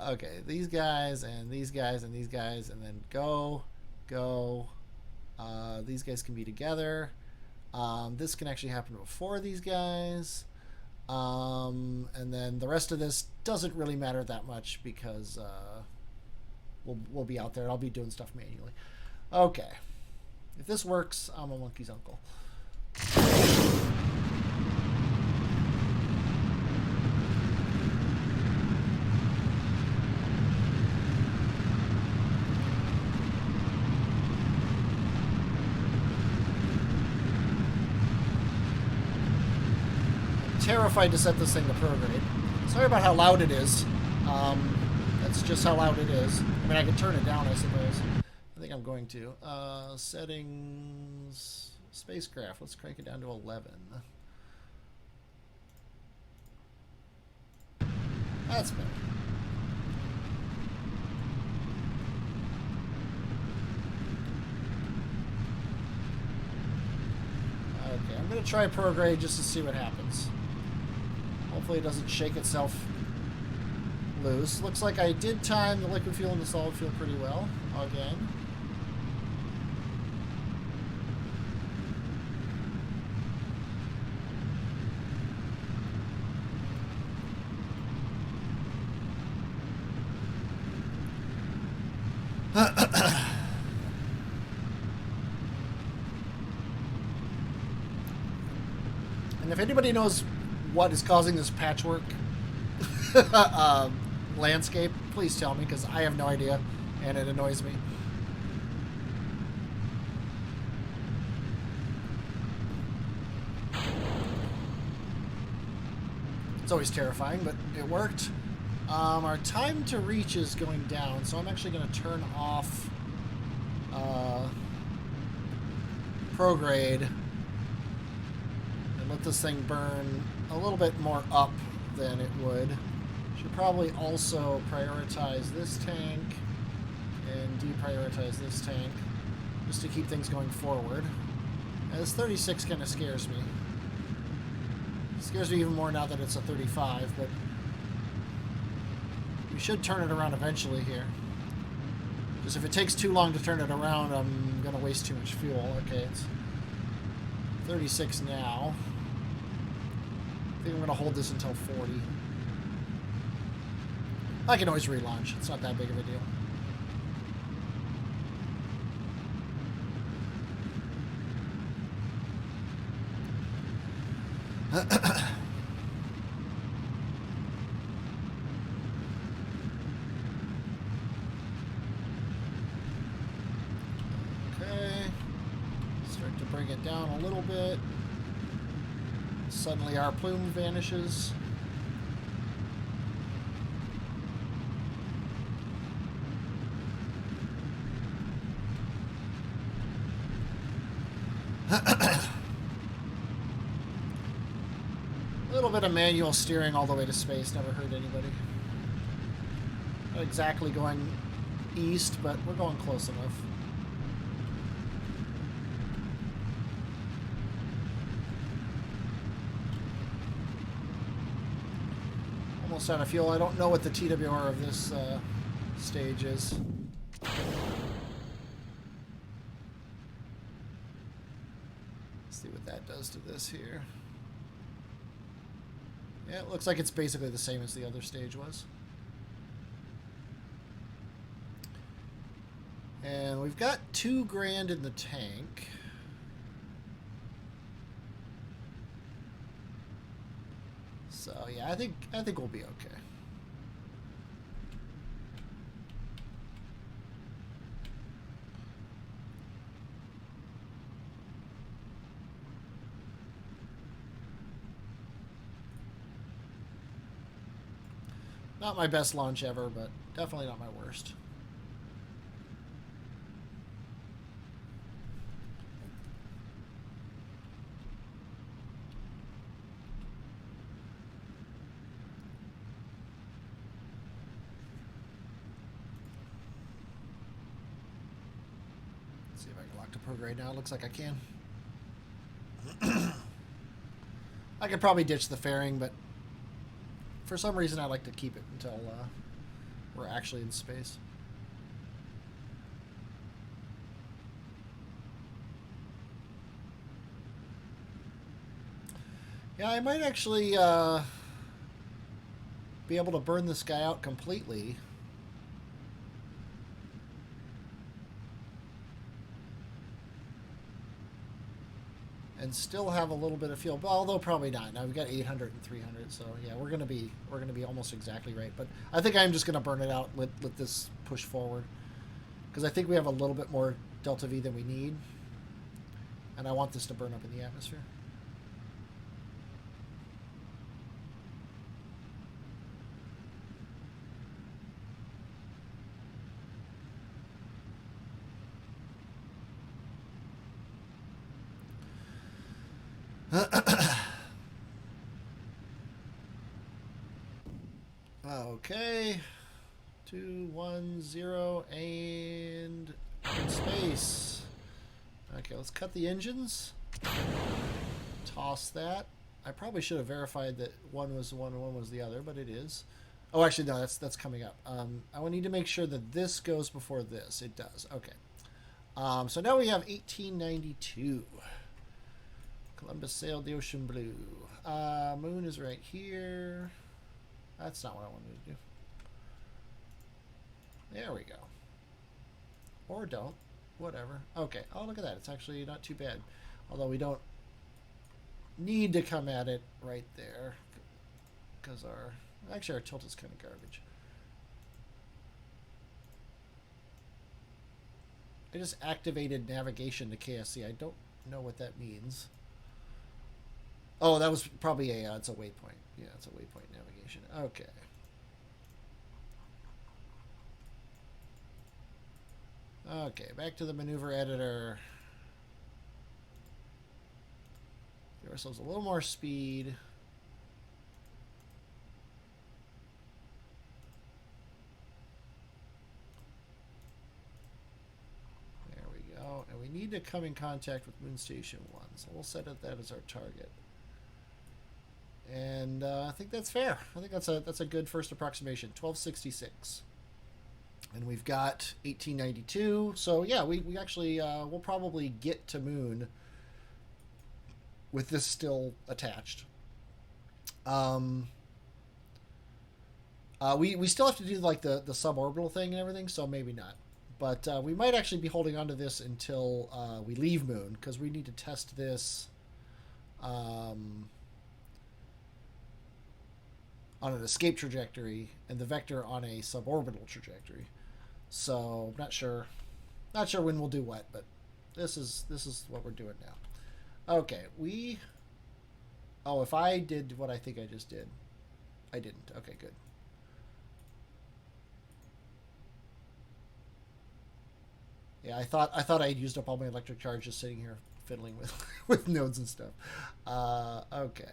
Okay, these guys and these guys and these guys, and then go. These guys can be together. This can actually happen before these guys. And then the rest of this doesn't really matter that much because we'll be out there. I'll be doing stuff manually. Okay. If this works, I'm a monkey's uncle. Terrified to set this thing to prograde. Sorry about how loud it is. That's just how loud it is. I mean, I can turn it down, I suppose. I think I'm going to. Settings... Spacecraft. Let's crank it down to 11. That's better. Okay, I'm going to try prograde just to see what happens. Hopefully it doesn't shake itself loose. Looks like I did time the liquid fuel and the solid fuel pretty well. Again. And if anybody knows what is causing this patchwork landscape, please tell me, because I have no idea, and it annoys me. It's always terrifying, but it worked. Our time to reach is going down, so I'm actually going to turn off prograde and let this thing burn a little bit more up than it would. Should probably also prioritize this tank and deprioritize this tank just to keep things going forward. And this 36 kind of scares me. It scares me even more now that it's a 35, but we should turn it around eventually here. Just if it takes too long to turn it around, I'm going to waste too much fuel. Okay, it's 36 now. I think I'm going to hold this until 40. I can always relaunch. It's not that big of a deal. Okay. Start to bring it down a little bit. Suddenly our plume vanishes. A little bit of manual steering all the way to space never hurt anybody. Not exactly going east, but we're going close enough. Almost out of fuel. I don't know what the TWR of this stage is. Let's see what that does to this here. Yeah, it looks like it's basically the same as the other stage was. And we've got $2 grand in the tank. So yeah, I think we'll be okay. Not my best launch ever, but definitely not my worst. Let's see if I can lock to prograde now. Looks like I can. I could probably ditch the fairing, but for some reason I like to keep it we're actually in space. Yeah, I might actually be able to burn this guy out completely. And still have a little bit of fuel, although probably not. Now we've got 800 and 300, so yeah, we're gonna be almost exactly right. But I think I'm just gonna burn it out. Let this push forward, because I think we have a little bit more delta V than we need, and I want this to burn up in the atmosphere. Okay, 2, 1, 0, and in space. Okay, let's cut the engines. Toss that. I probably should have verified that one was one and one was the other, but it is. Oh, actually, no, that's coming up. I will need to make sure that this goes before this. It does. Okay. So now we have 1892. Columbus sailed the ocean blue. Moon is right here. That's not what I wanted to do. There we go. Or don't. Whatever. Okay. Oh, look at that. It's actually not too bad. Although we don't need to come at it right there, because our tilt is kind of garbage. I just activated navigation to KSC. I don't know what that means. Oh, that was probably it's a waypoint. Yeah, it's a waypoint navigation. Okay. Okay, back to the maneuver editor. Give ourselves a little more speed. There we go. And we need to come in contact with Moon Station 1, so we'll set that as our target. And I think that's fair. I think that's a good first approximation. 1266. And we've got 1892. So yeah, we actually we'll probably get to Moon with this still attached. We still have to do like the suborbital thing and everything, so maybe not. But we might actually be holding on to this until we leave Moon, because we need to test this on an escape trajectory and the vector on a suborbital trajectory. So not sure when we'll do what, but this is what we're doing now. Okay, if I did what I think I just did, I didn't. Okay, good. Yeah, I thought I had used up all my electric charge just sitting here fiddling with nodes and stuff. Okay.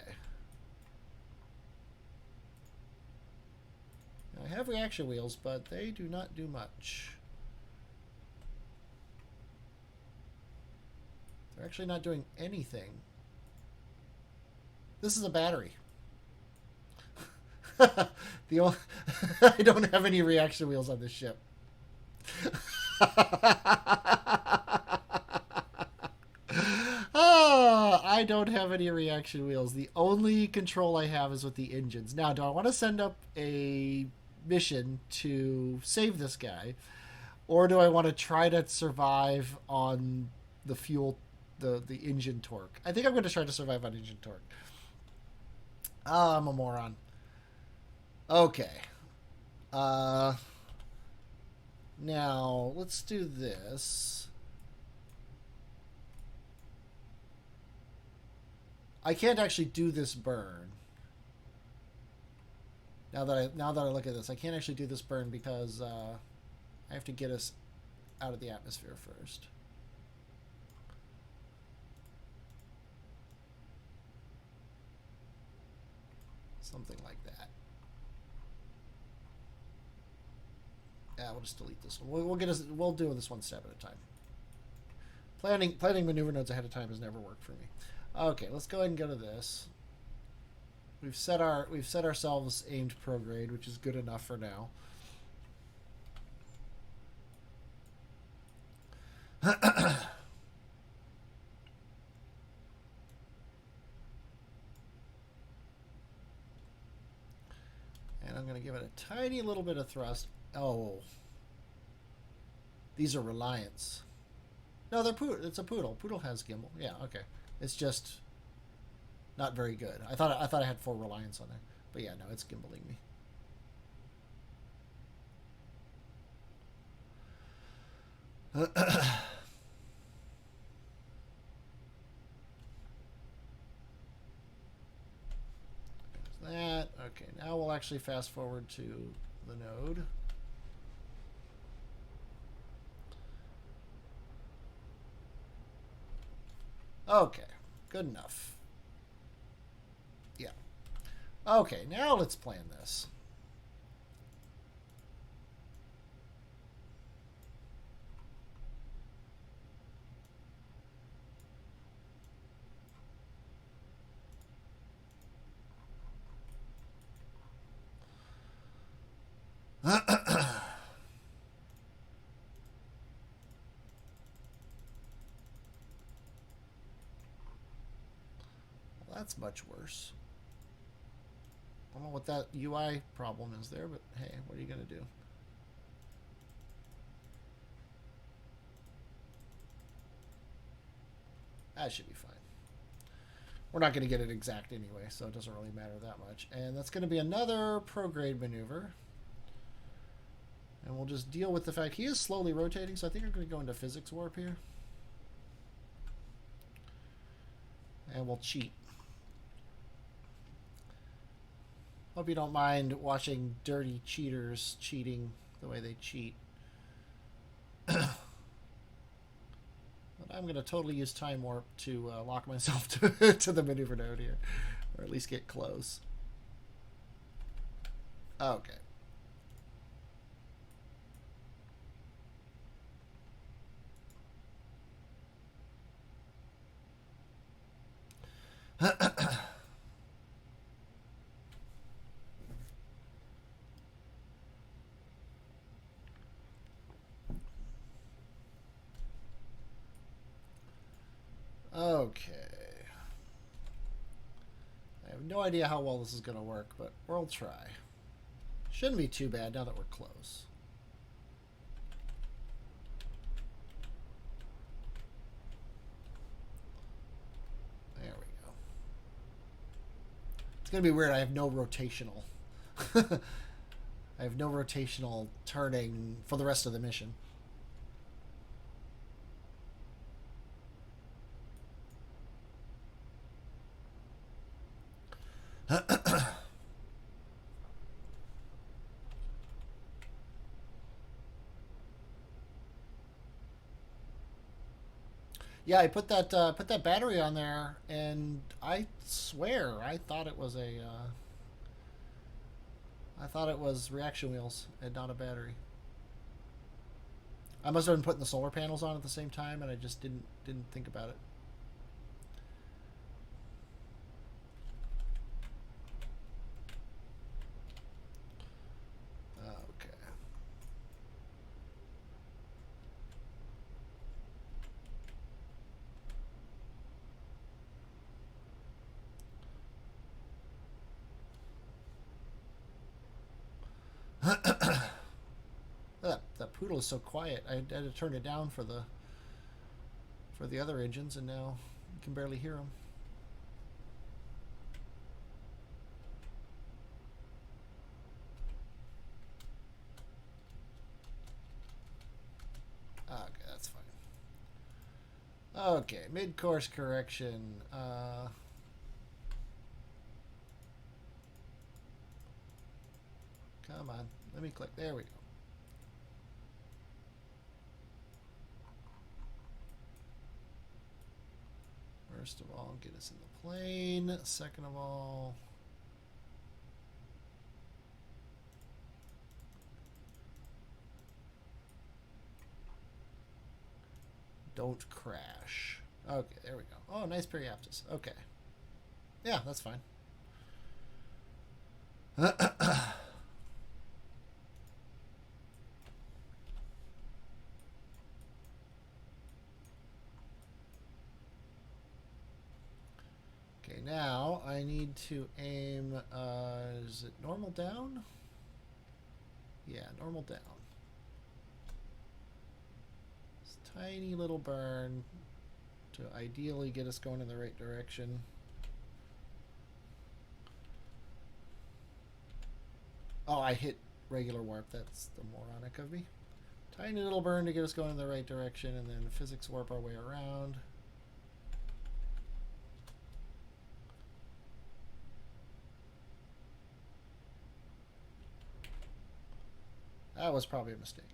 I have reaction wheels, but they do not do much. They're actually not doing anything. This is a battery. I don't have any reaction wheels on this ship. I don't have any reaction wheels. The only control I have is with the engines. Now, do I want to send up a mission to save this guy, or do I want to try to survive on the fuel, the engine torque? I think I'm going to try to survive on engine torque. I'm a moron. Okay. Now let's do this. I can't actually do this burn. Now that I look at this, I can't actually do this burn because I have to get us out of the atmosphere first. Something like that. Yeah, we'll just delete this one. We'll do this one step at a time. Planning maneuver nodes ahead of time has never worked for me. Okay, let's go ahead and go to this. We've set ourselves aimed prograde, which is good enough for now. And I'm going to give it a tiny little bit of thrust. Oh. These are Reliance. No, they're poodle. It's a poodle. Poodle has gimbal. Yeah, okay. It's just not very good. I thought I had 4 Reliance on there. But yeah, no, it's gimbaling me. That. Okay, now we'll actually fast forward to the node. Okay, good enough. Yeah. Okay, now let's plan this. That's much worse. I don't know what that UI problem is there, but hey, what are you going to do? That should be fine. We're not going to get it exact anyway, so it doesn't really matter that much. And that's going to be another prograde maneuver. And we'll just deal with the fact he is slowly rotating, so I think we're going to go into physics warp here. And we'll cheat. Hope you don't mind watching dirty cheaters cheating the way they cheat. But I'm going to totally use time warp to lock myself to the maneuver node here. Or at least get close. Okay. Okay. I have no idea how well this is going to work, but we'll try. Shouldn't be too bad now that we're close. There we go. It's going to be weird. I have no rotational. I have no rotational turning for the rest of the mission. Yeah, I put that battery on there, and I swear I thought it was I thought it was reaction wheels and not a battery. I must have been putting the solar panels on at the same time, and I just didn't think about it. That poodle is so quiet. I had to turn it down for the other engines, and now you can barely hear them. Okay, that's fine. Okay, mid-course correction. Come on, let me click. There we go. First of all, get us in the plane. Second of all, don't crash. Okay, there we go. Oh, nice periaptus. Okay. Yeah, that's fine. now I need to aim, is it normal down? Yeah, normal down. This tiny little burn to ideally get us going in the right direction. Oh, I hit regular warp. That's the moronic of me. Tiny little burn to get us going in the right direction, and then physics warp our way around. That was probably a mistake.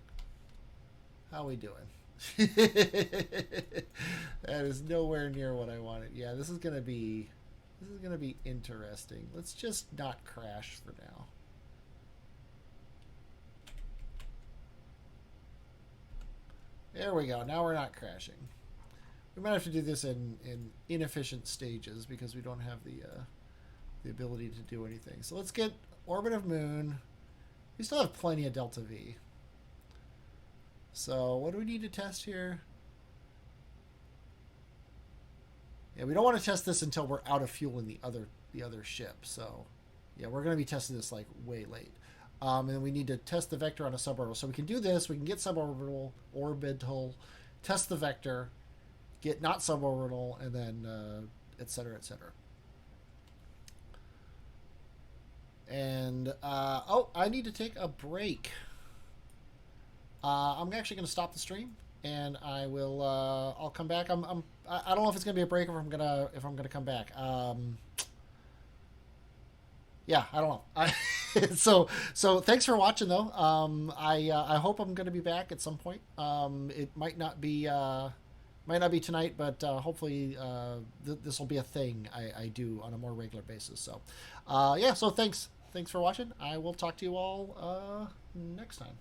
How we doing? That is nowhere near what I wanted. Yeah, this is gonna be interesting. Let's just not crash for now. There we go. Now we're not crashing. We might have to do this in inefficient stages because we don't have the ability to do anything. So let's get orbit of moon. We still have plenty of delta V. So what do we need to test here? Yeah, we don't want to test this until we're out of fuel in the other ship. So yeah, we're going to be testing this like way late. And then we need to test the vector on a suborbital. So we can do this. We can get suborbital, orbital, test the vector, get not suborbital, and then et cetera, et cetera. And oh, I need to take a break. I'm actually going to stop the stream, and I will. I'll come back. I don't know if it's going to be a break or if I'm gonna come back. Yeah, I don't know. So thanks for watching though. I hope I'm going to be back at some point. It might not be tonight, but hopefully this will be a thing I do on a more regular basis. So yeah, so thanks for watching. I will talk to you all next time.